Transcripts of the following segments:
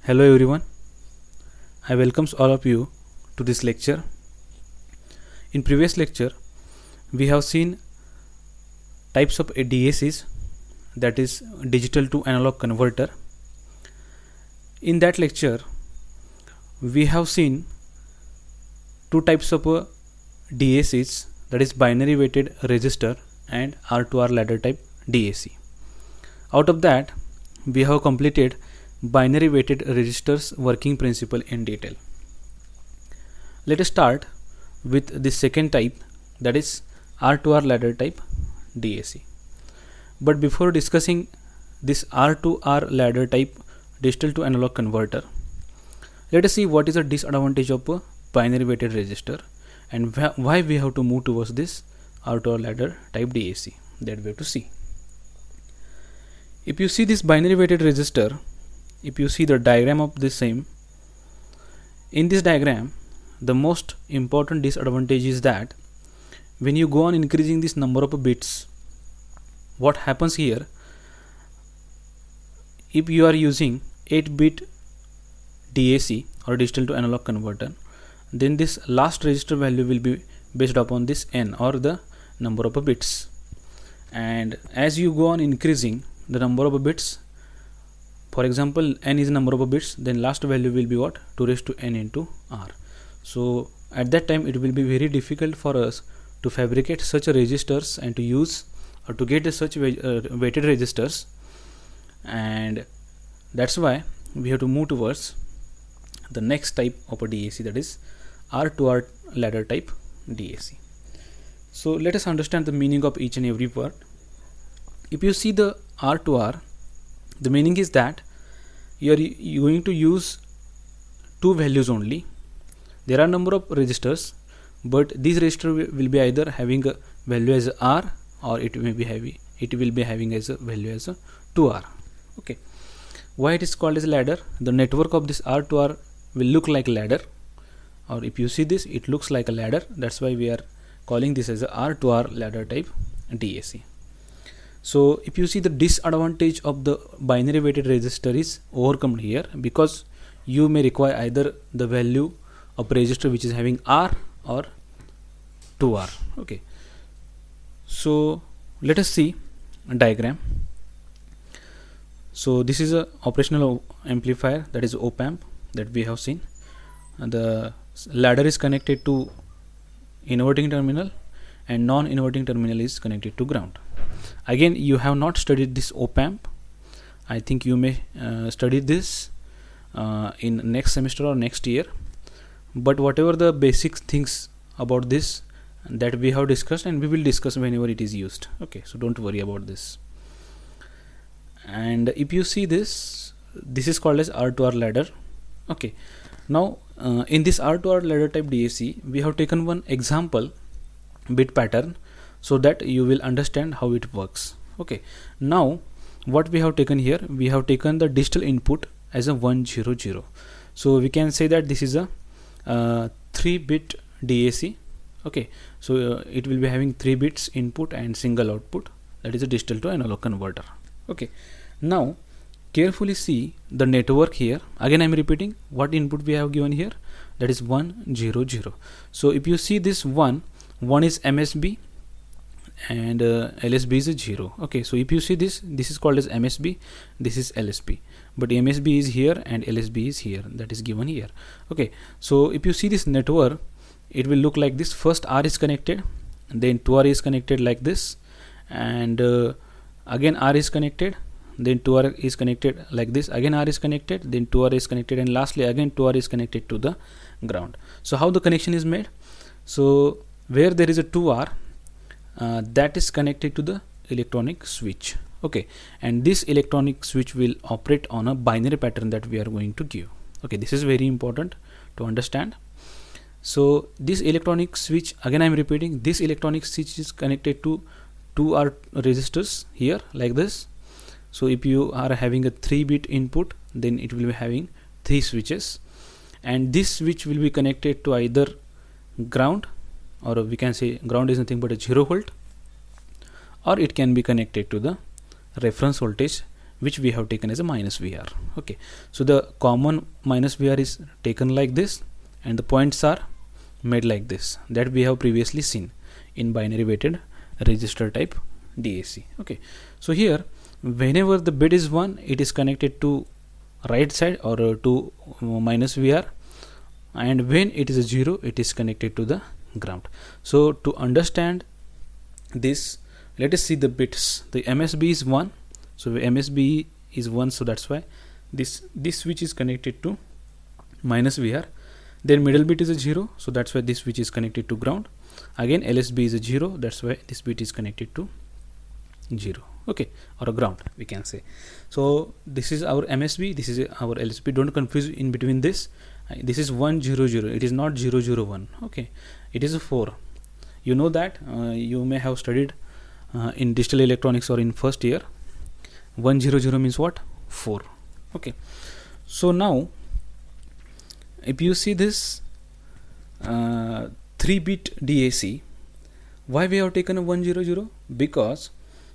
Hello everyone, I welcome all of you to this lecture. In previous lecture, we have seen types of DACs, that is digital to analog converter. In that lecture, we have seen two types of DACs, that is binary weighted resistor and R2R ladder type DAC. Out of that, we have completed binary weighted resistors working principle in detail. Let us start with the second type, that is R2R ladder type DAC. But before discussing this R2R ladder type digital to analog converter, let us see what is the disadvantage of a binary weighted resistor and why we have to move towards this R2R ladder type DAC, that we have to see. If you see this binary weighted resistor, if you see the diagram of the same, in this diagram the most important disadvantage is that when you go on increasing this number of bits, what happens here, if you are using 8-bit DAC or digital to analog converter, then this last register value will be based upon this n or the number of bits, and as you go on increasing the number of bits, for example n is the number of bits, then last value will be what, 2 raised to n into r. So at that time it will be very difficult for us to fabricate such resistors and to use or to get such weighted resistors, and that's why we have to move towards the next type of a DAC, that is R2R ladder type DAC. So let us understand the meaning of each and every word. If you see the R2R, the meaning is that you are going to use two values only. There are number of resistors, but this resistor will be either having a value as R or it will be having as a value as a 2R. Okay, why it is called as a ladder? The network of this R2R will look like ladder, or if you see this, it looks like a ladder. That's why we are calling this as a R2R ladder type DAC. So if you see, the disadvantage of the binary weighted resistor is overcome here, because you may require either the value of resistor which is having R or 2R. Okay, so let us see a diagram. So this is a operational amplifier, that is op amp, that we have seen. The ladder is connected to inverting terminal and non-inverting terminal is connected to ground. Again, you have not studied this op amp. I think you may study this in next semester or next year, but whatever the basic things about this that we have discussed, and we will discuss whenever it is used. Okay, so don't worry about this. And if you see this is called as R2R ladder. Okay, now in this R2R ladder type DAC, we have taken one example bit pattern so that you will understand how it works. Okay, now what we have taken here, we have taken the digital input as a 100. So we can say that this is a 3-bit DAC. Okay, so it will be having 3 bits input and single output, that is a digital to analog converter. Okay, now carefully see the network here. Again I am repeating what input we have given here, that is 100. So if you see this one is MSB and LSB is a 0. Okay, so if you see this is called as MSB, this is LSB, but MSB is here and LSB is here, that is given here. Okay, so if you see this network, it will look like this. First R is connected, then 2R is connected like this, and again R is connected, then 2R is connected like this, again R is connected, then 2R is connected, and lastly again 2R is connected to the ground. So how the connection is made? So where there is a 2R, that is connected to the electronic switch. Okay, and this electronic switch will operate on a binary pattern that we are going to give. Okay, this is very important to understand. So this electronic switch, again I am repeating, this electronic switch is connected to 2R resistors here like this. So if you are having a 3-bit input, then it will be having 3 switches, and this switch will be connected to either ground, or we can say ground is nothing but a 0 volt, or it can be connected to the reference voltage which we have taken as a minus VR. Okay, so the common minus VR is taken like this, and the points are made like this, that we have previously seen in binary weighted register type DAC. Okay, so here whenever the bit is 1, it is connected to right side or to minus VR, and when it is a 0, it is connected to the ground. So to understand this, let us see the bits. The MSB is 1, so MSB is 1, so that's why this switch is connected to minus VR. Then middle bit is a 0, so that's why this switch is connected to ground. Again LSB is a 0, that's why this bit is connected to 0, okay, or a ground we can say. So this is our MSB, this is our LSB. Don't confuse in between this. This is 100, it is not 001. Okay, it is a 4. You know that you may have studied in digital electronics or in first year. 100 means what? 4. Okay, so now if you see this 3-bit DAC, why we have taken a 100? Because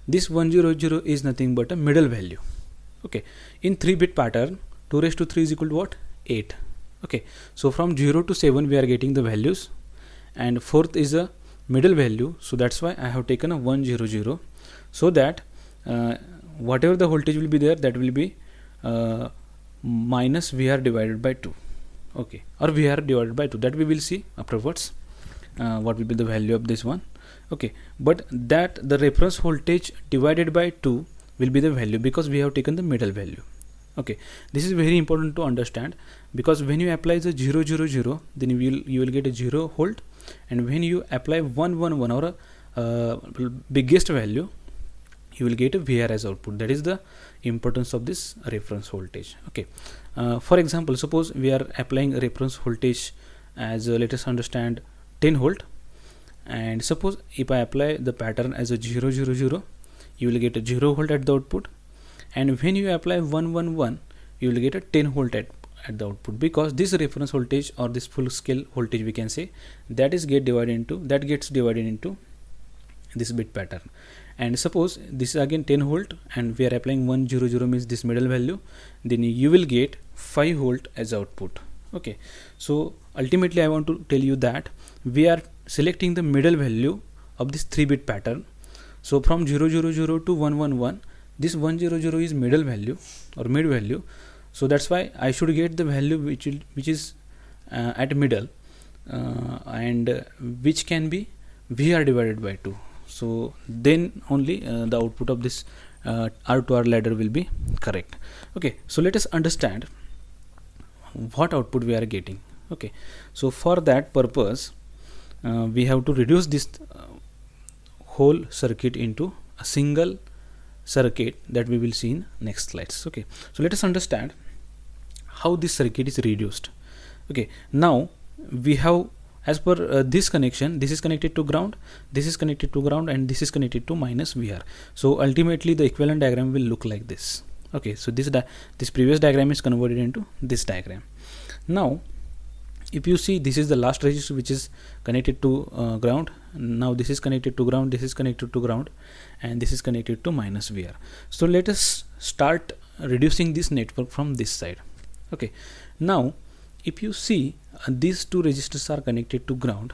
this 100 is nothing but a middle value. Okay, in 3-bit pattern, 2 raised to 3 is equal to what? 8. Okay, so from 0 to 7 we are getting the values, and 4th is a middle value, so that's why I have taken a 100, so that whatever the voltage will be there, that will be minus VR divided by 2. Okay, or VR divided by 2, that we will see afterwards what will be the value of this one. Okay, but that the reference voltage divided by 2 will be the value, because we have taken the middle value. Okay, this is very important to understand, because when you apply the 000, then you will get a 0 volt, and when you apply 111 or a biggest value, you will get a VR as output. That is the importance of this reference voltage. Okay, for example, suppose we are applying a reference voltage as let us understand 10 volt, and suppose if I apply the pattern as a 000, you will get a 0 volt at the output, and when you apply 111, you will get a 10 volt at the output, because this reference voltage or this full scale voltage we can say, that gets divided into this bit pattern. And suppose this is again 10 volt, and we are applying 100 means this middle value, then you will get 5 volt as output. Okay, so ultimately I want to tell you that we are selecting the middle value of this 3-bit pattern. So from 000 to 111, this 100 is middle value or mid value, so that's why I should get the value which is at middle, and which can be VR divided by 2. So then only the output of this R2R ladder will be correct. Okay, so let us understand what output we are getting. Okay, so for that purpose we have to reduce this whole circuit into a single circuit that we will see in next slides. Okay, so let us understand how this circuit is reduced. Okay, now we have, as per this connection, this is connected to ground, this is connected to ground, and this is connected to minus VR. So ultimately the equivalent diagram will look like this. Okay, so this previous diagram is converted into this diagram. Now if you see, this is the last resistor which is connected to ground. Now this is connected to ground, this is connected to ground, and this is connected to minus VR. So let us start reducing this network from this side. Okay, now if you see, these two resistors are connected to ground,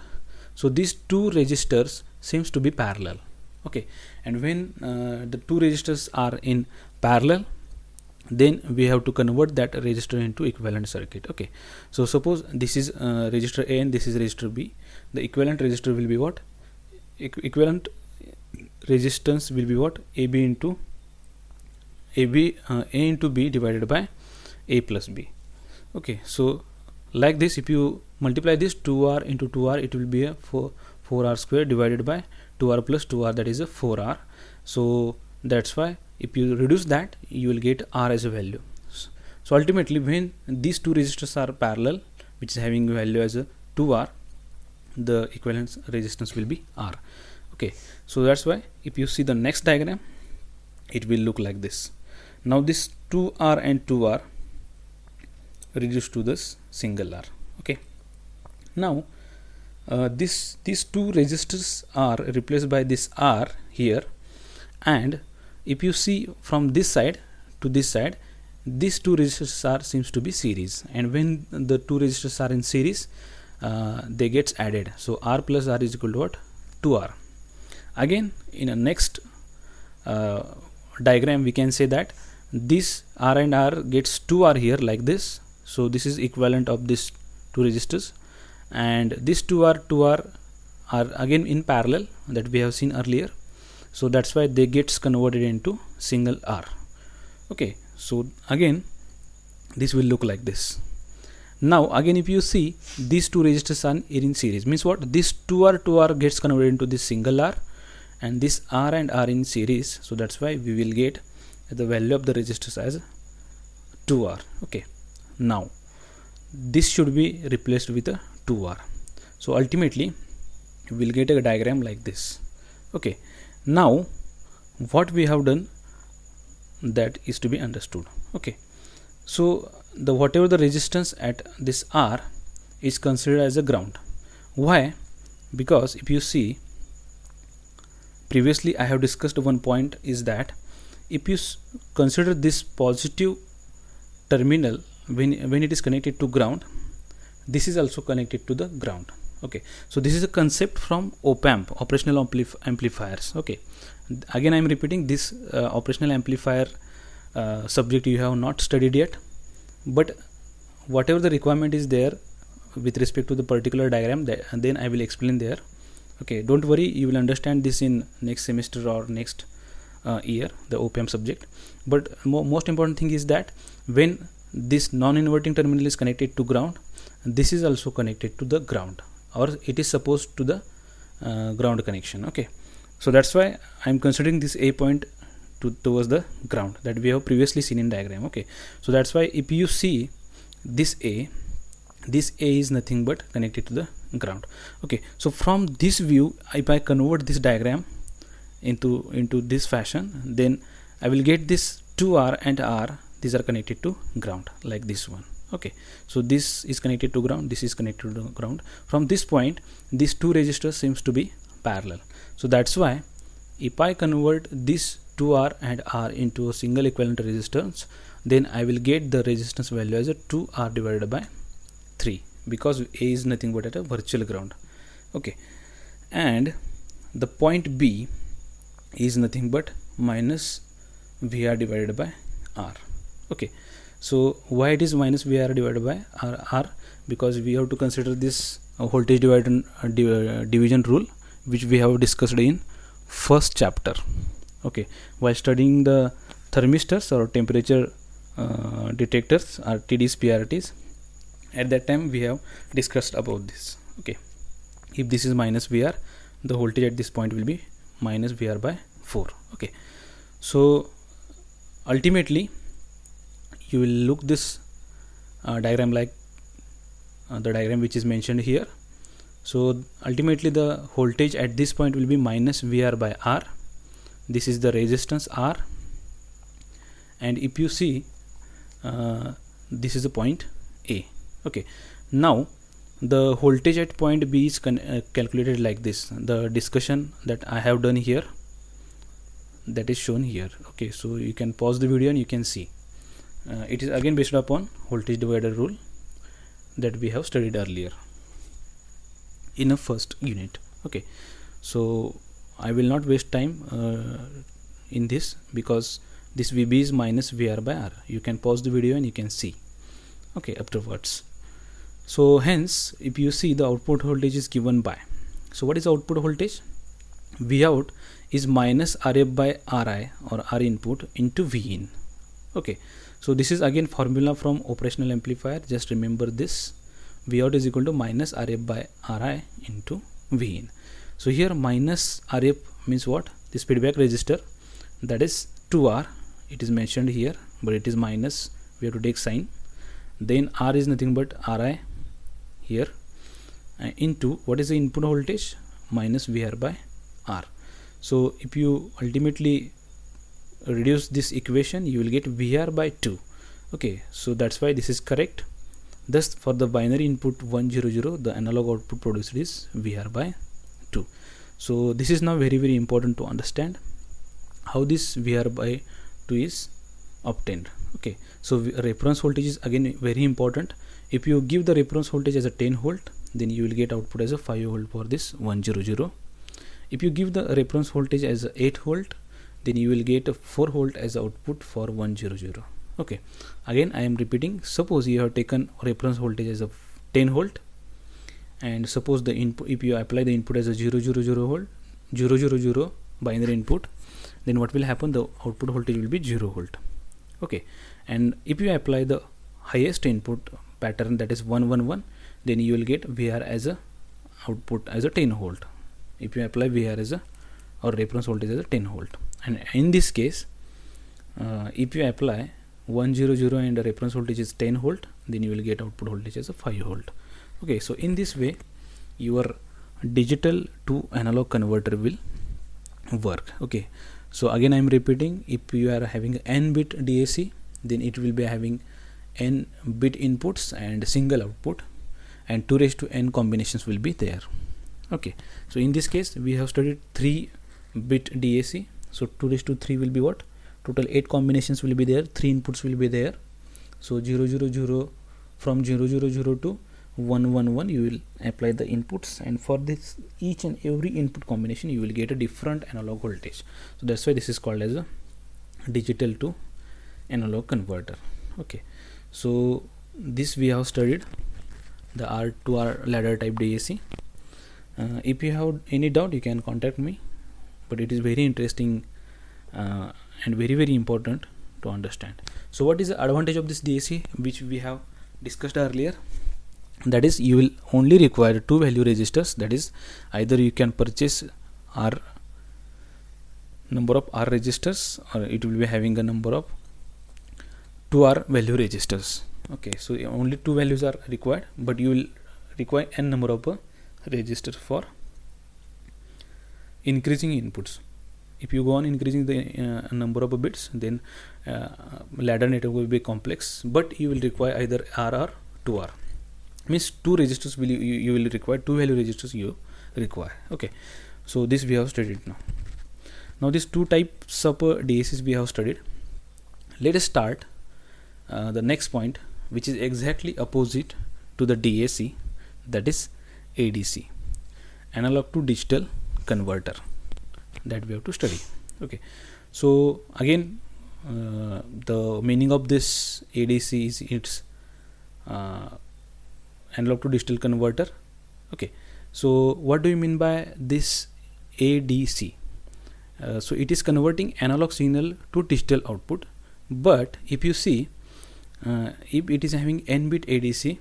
so these two resistors seems to be parallel. Okay, and when the two resistors are in parallel, then we have to convert that resistor into equivalent circuit. Okay, so suppose this is resistor A and this is resistor B. The equivalent resistor will be what? Equivalent resistance will be what? A into B divided by A plus B. Okay, so like this, if you multiply this 2R into 2R, it will be a 4R square divided by 2R plus 2R, that is a 4R. So that's why if you reduce that, you will get R as a value. So ultimately when these two resistors are parallel, which is having value as a 2R, the equivalent resistance will be R. Okay, so that's why if you see the next diagram, it will look like this. Now this 2R and 2R reduced to this single R. Okay, now these two resistors are replaced by this R here, and if you see from this side, to this side, these two resistors are seems to be series, and when the two resistors are in series, they gets added. So R plus R is equal to what? 2R. Again, in a next diagram, we can say that this R and R gets 2R here like this. So this is equivalent of this two resistors, and this 2R are again in parallel, that we have seen earlier. So that's why they gets converted into single R. Okay, so again this will look like this. Now again, if you see, these two resistors are in series, means what? This 2R gets converted into this single R, and this R and R in series. So that's why we will get the value of the resistors as 2R. Okay, now this should be replaced with a 2R. So ultimately we will get a diagram like this. Okay, now what we have done, that is to be understood. Okay, so the whatever the resistance at this R is considered as a ground. Why? Because if you see, previously I have discussed one point, is that if you consider this positive terminal when it is connected to ground, this is also connected to the ground. Okay, so this is a concept from op-amp, operational amplifiers. Okay, again I am repeating, this operational amplifier subject you have not studied yet, but whatever the requirement is there with respect to the particular diagram, and then I will explain there. Okay, don't worry, you will understand this in next semester or next year, the op-amp subject. But most important thing is that when this non-inverting terminal is connected to ground, this is also connected to the ground, or it is supposed to the ground connection. Okay, so that's why I am considering this A point towards the ground, that we have previously seen in diagram. Okay, so that's why if you see this A is nothing but connected to the ground. Okay, so from this view, if I convert this diagram into this fashion, then I will get this 2R and R, these are connected to ground like this one. Okay, so this is connected to ground, this is connected to ground. From this point, these two resistors seems to be parallel. So that's why if I convert this 2R and R into a single equivalent resistance, then I will get the resistance value as a 2R divided by 3, because A is nothing but at a virtual ground. Okay, and the point B is nothing but minus VR divided by R. Okay, so why it is minus VR divided by R? Because we have to consider this voltage division rule, which we have discussed in first chapter. Okay, while studying the thermistors or temperature detectors, RTDs, PRTs, at that time we have discussed about this. Okay, if this is minus VR, the voltage at this point will be minus VR by 4. Okay, so ultimately you will look this diagram like the diagram which is mentioned here. So ultimately the voltage at this point will be minus VR by R. This is the resistance R, and if you see, this is the point A. Okay, now the voltage at point B is calculated like this. The discussion that I have done here, that is shown here. Okay, so you can pause the video and you can see. It is again based upon voltage divider rule that we have studied earlier in a first unit. Okay, so I will not waste time in this, because this VB is minus VR by R. You can pause the video and you can see. Okay, afterwards. So hence, if you see, the output voltage is given by, so what is output voltage? V out is minus RF by RI, or R input, into V in. Okay, so this is again formula from operational amplifier. Just remember this. V out is equal to minus RF by RI into V in. So here minus RF means what? This feedback resistor, that is 2R. It is mentioned here, but it is minus. We have to take sign. Then R is nothing but RI here, into what is the input voltage? Minus VR by R. So if you ultimately reduce this equation, you will get VR by 2. Okay, so that's why this is correct. Thus for the binary input 100, the analog output produced is VR by 2. So this is now very important to understand how this VR by 2 is obtained. Okay, so reference voltage is again very important. If you give the reference voltage as a 10 volt, then you will get output as a 5 volt for this 100. If you give the reference voltage as a 8 volt, then you will get a 4 volt as output for 100. Okay, again I am repeating. Suppose you have taken reference voltage as a 10 volt, and suppose the input, if you apply the input as a 000 volt, 000 binary input, then what will happen? The output voltage will be 0 volt. Okay, and if you apply the highest input pattern, that is 111, then you will get VR as a output as a 10 volt. If you apply VR as a, or reference voltage as a 10 volt, and in this case if you apply 100 and the reference voltage is 10 volt, then you will get output voltage as a 5 volt. Okay, so in this way your digital to analog converter will work. Okay, so again I am repeating, if you are having n bit DAC, then it will be having n bit inputs and single output, and 2 raised to n combinations will be there. Okay, so in this case we have studied 3 bit DAC, so 2 raised to 3 will be what? Total 8 combinations will be there, 3 inputs will be there. So 000, from 000 to 111 you will apply the inputs, and for this each and every input combination you will get a different analog voltage. So that's why this is called as a digital to analog converter. Okay, so this we have studied the R to R ladder type DAC. If you have any doubt, you can contact me, but it is very interesting and very important to understand. So what is the advantage of this DAC, which we have discussed earlier? That is, you will only require 2 value resistors. That is, either you can purchase R number of R resistors, or it will be having a number of 2R value resistors. Okay, so only 2 values are required, but you will require n number of resistors for increasing inputs. If you go on increasing the number of bits, then ladder network will be complex, but you will require either R or 2R. Means 2 resistors will you will require, 2 value resistors you require. Okay, so this we have studied now. Now these 2 types of DACs we have studied. Let us start the next point, which is exactly opposite to the DAC, that is ADC, analog to digital converter, that we have to study. Okay, so again the meaning of this ADC is its analog to digital converter. Okay, so what do you mean by this ADC? So it is converting analog signal to digital output, but if you see, if it is having n bit ADC,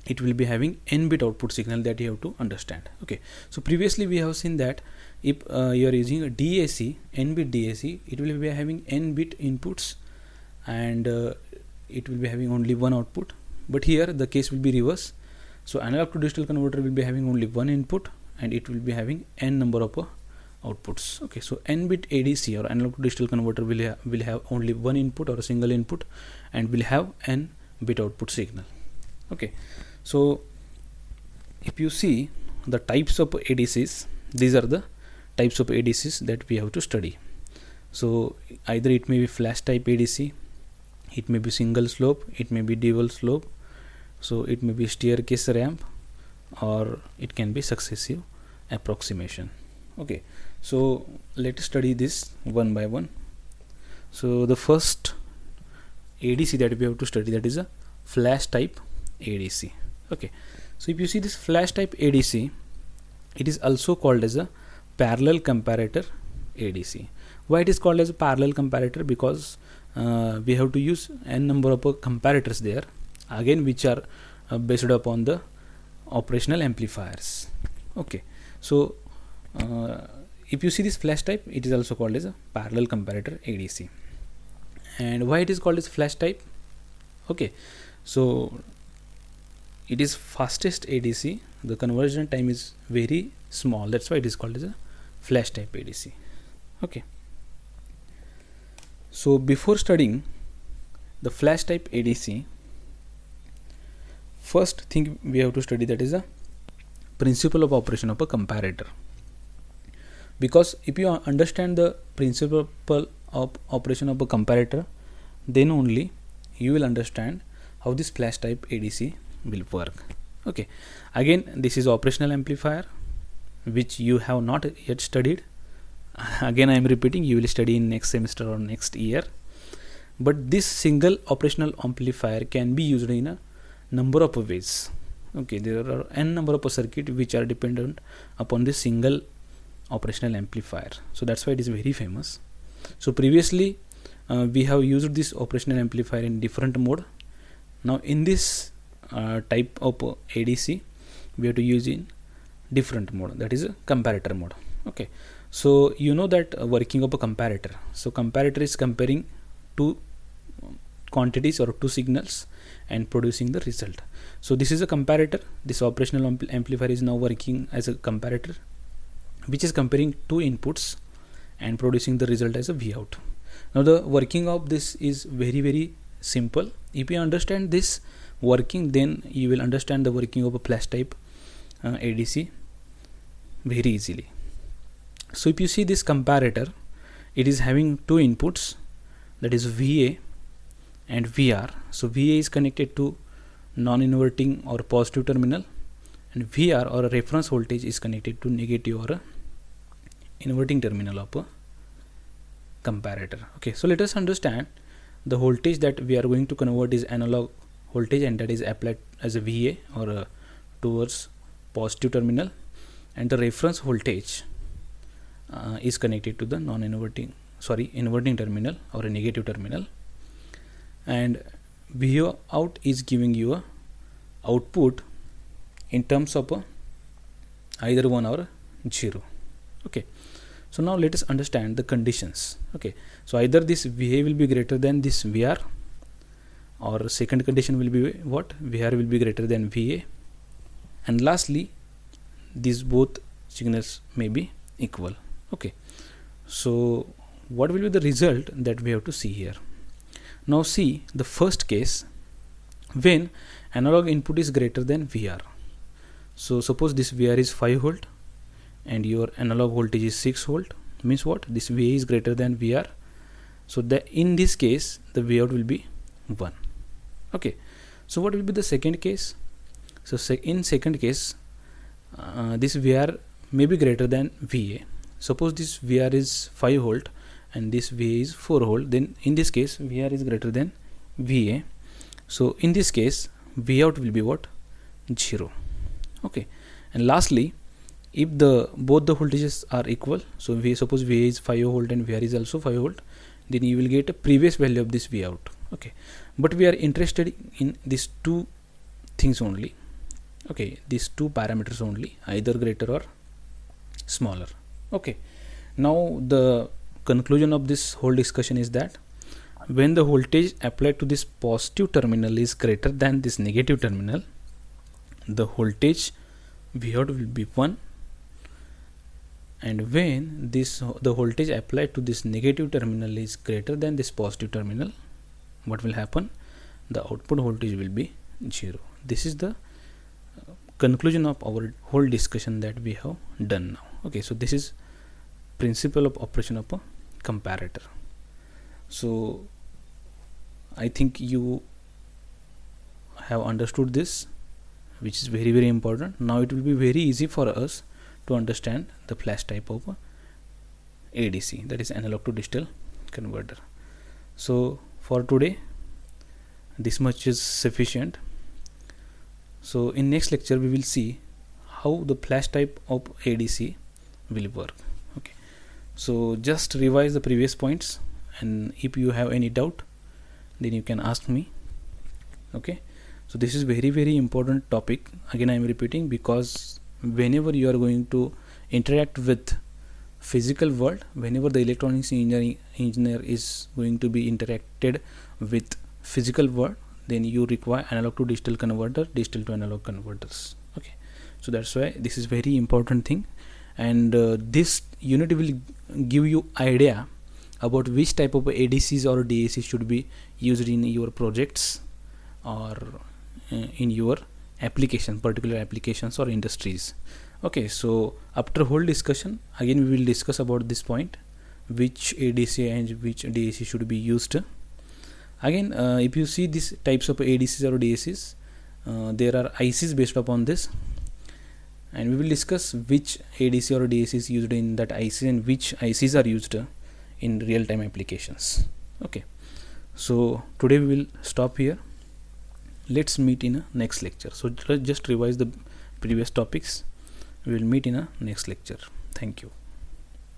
it will be having n bit output signal, that you have to understand. Okay, so previously we have seen that if you are using a DAC, n bit DAC, it will be having n bit inputs, and it will be having only one output. But here the case will be reverse. So analog to digital converter will be having only one input, and it will be having n number of outputs. Okay, so n bit ADC or analog to digital converter will have only one input or a single input, and will have n bit output signal. Okay, so if you see the types of ADCs, these are the types of ADCs that we have to study. So either it may be flash type ADC, it may be single slope, it may be dual slope, so it may be staircase ramp, or it can be successive approximation. Okay, so let's study this one by one. So the first ADC that we have to study, that is a flash type ADC. Okay, so if you see this flash type ADC, it is also called as a parallel comparator ADC. Why it is called as a parallel comparator? Because we have to use n number of comparators there, again, which are based upon the operational amplifiers. Okay, so if you see this flash type, it is also called as a parallel comparator ADC. And why it is called as flash type? Okay, so it is fastest ADC, the conversion time is very small, that's why it is called as a flash type ADC. Okay, so before studying the flash type ADC, first thing we have to study, that is the principle of operation of a comparator. Because if you understand the principle of operation of a comparator, then only you will understand how this flash type ADC will work. Okay, again this is operational amplifier which you have not yet studied. Again I am repeating, you will study in next semester or next year. But this single operational amplifier can be used in a number of ways. Okay, there are n number of circuit which are dependent upon this single operational amplifier, so that's why it is very famous. So previously we have used this operational amplifier in different mode. Now in this type of ADC we have to use in different mode, that is a comparator mode. Okay, so you know that working of a comparator. So comparator is comparing two quantities or two signals and producing the result. So this is a comparator. This operational amplifier is now working as a comparator which is comparing two inputs and producing the result as a Vout. Now the working of this is very simple. If you understand this working, then you will understand the working of a flash type ADC very easily. So if you see this comparator, it is having two inputs, that is VA and VR. So VA is connected to non-inverting or positive terminal, and VR or a reference voltage is connected to negative or a inverting terminal of a comparator. Okay, so let us understand the voltage that we are going to convert is analog voltage, and that is applied as a VA or towards positive terminal, and the reference voltage is connected to the inverting terminal or a negative terminal, and Vout is giving you a output in terms of either 1 or 0. Okay, so now let us understand the conditions. Okay, so either this VA will be greater than this VR, or second condition will be what? VR will be greater than VA, and lastly these both signals may be equal. Okay, so what will be the result that we have to see here? Now see the first case, when analog input is greater than VR. So suppose this VR is 5 volt and your analog voltage is 6 volt, means what? This VA is greater than VR, so that in this case the Vout will be 1. Okay, so what will be the second case? So in second case this VR may be greater than VA. Suppose this VR is 5 volt and this VA is 4 volt, then in this case VR is greater than VA. So in this case Vout will be what? 0. Okay, and lastly, if both the voltages are equal, so suppose VA is 5 volt and VR is also 5 volt, then you will get a previous value of this Vout. Okay, but we are interested in these two things only. Okay, these two parameters only, either greater or smaller. Okay, now the conclusion of this whole discussion is that when the voltage applied to this positive terminal is greater than this negative terminal, the voltage Vout will be 1, and when the voltage applied to this negative terminal is greater than this positive terminal, what will happen? The output voltage will be 0. This is the conclusion of our whole discussion that we have done now. Okay, so this is principle of operation of a comparator. So I think you have understood this, which is very important. Now it will be very easy for us to understand the flash type of ADC, that is analog to digital converter. So for today this much is sufficient. So in next lecture we will see how the flash type of ADC will work. Okay, so just revise the previous points, and if you have any doubt then you can ask me. Okay, so this is very important topic. Again I am repeating, because whenever you are going to interact with physical world, whenever the electronics engineer is going to be interacted with physical world, then you require analog to digital converter, digital to analog converters. Okay, so that's why this is very important thing, and this unit will give you idea about which type of ADCs or DACs should be used in your projects or in your particular applications or industries. Okay, so after whole discussion, again we will discuss about this point, which ADC and which DAC should be used. Again, if you see these types of ADCs or DACs, there are ICs based upon this, and we will discuss which ADC or DAC is used in that IC and which ICs are used in real-time applications. Okay, so today we will stop here. Let's meet in a next lecture. So just revise the previous topics. We will meet in a next lecture. Thank you.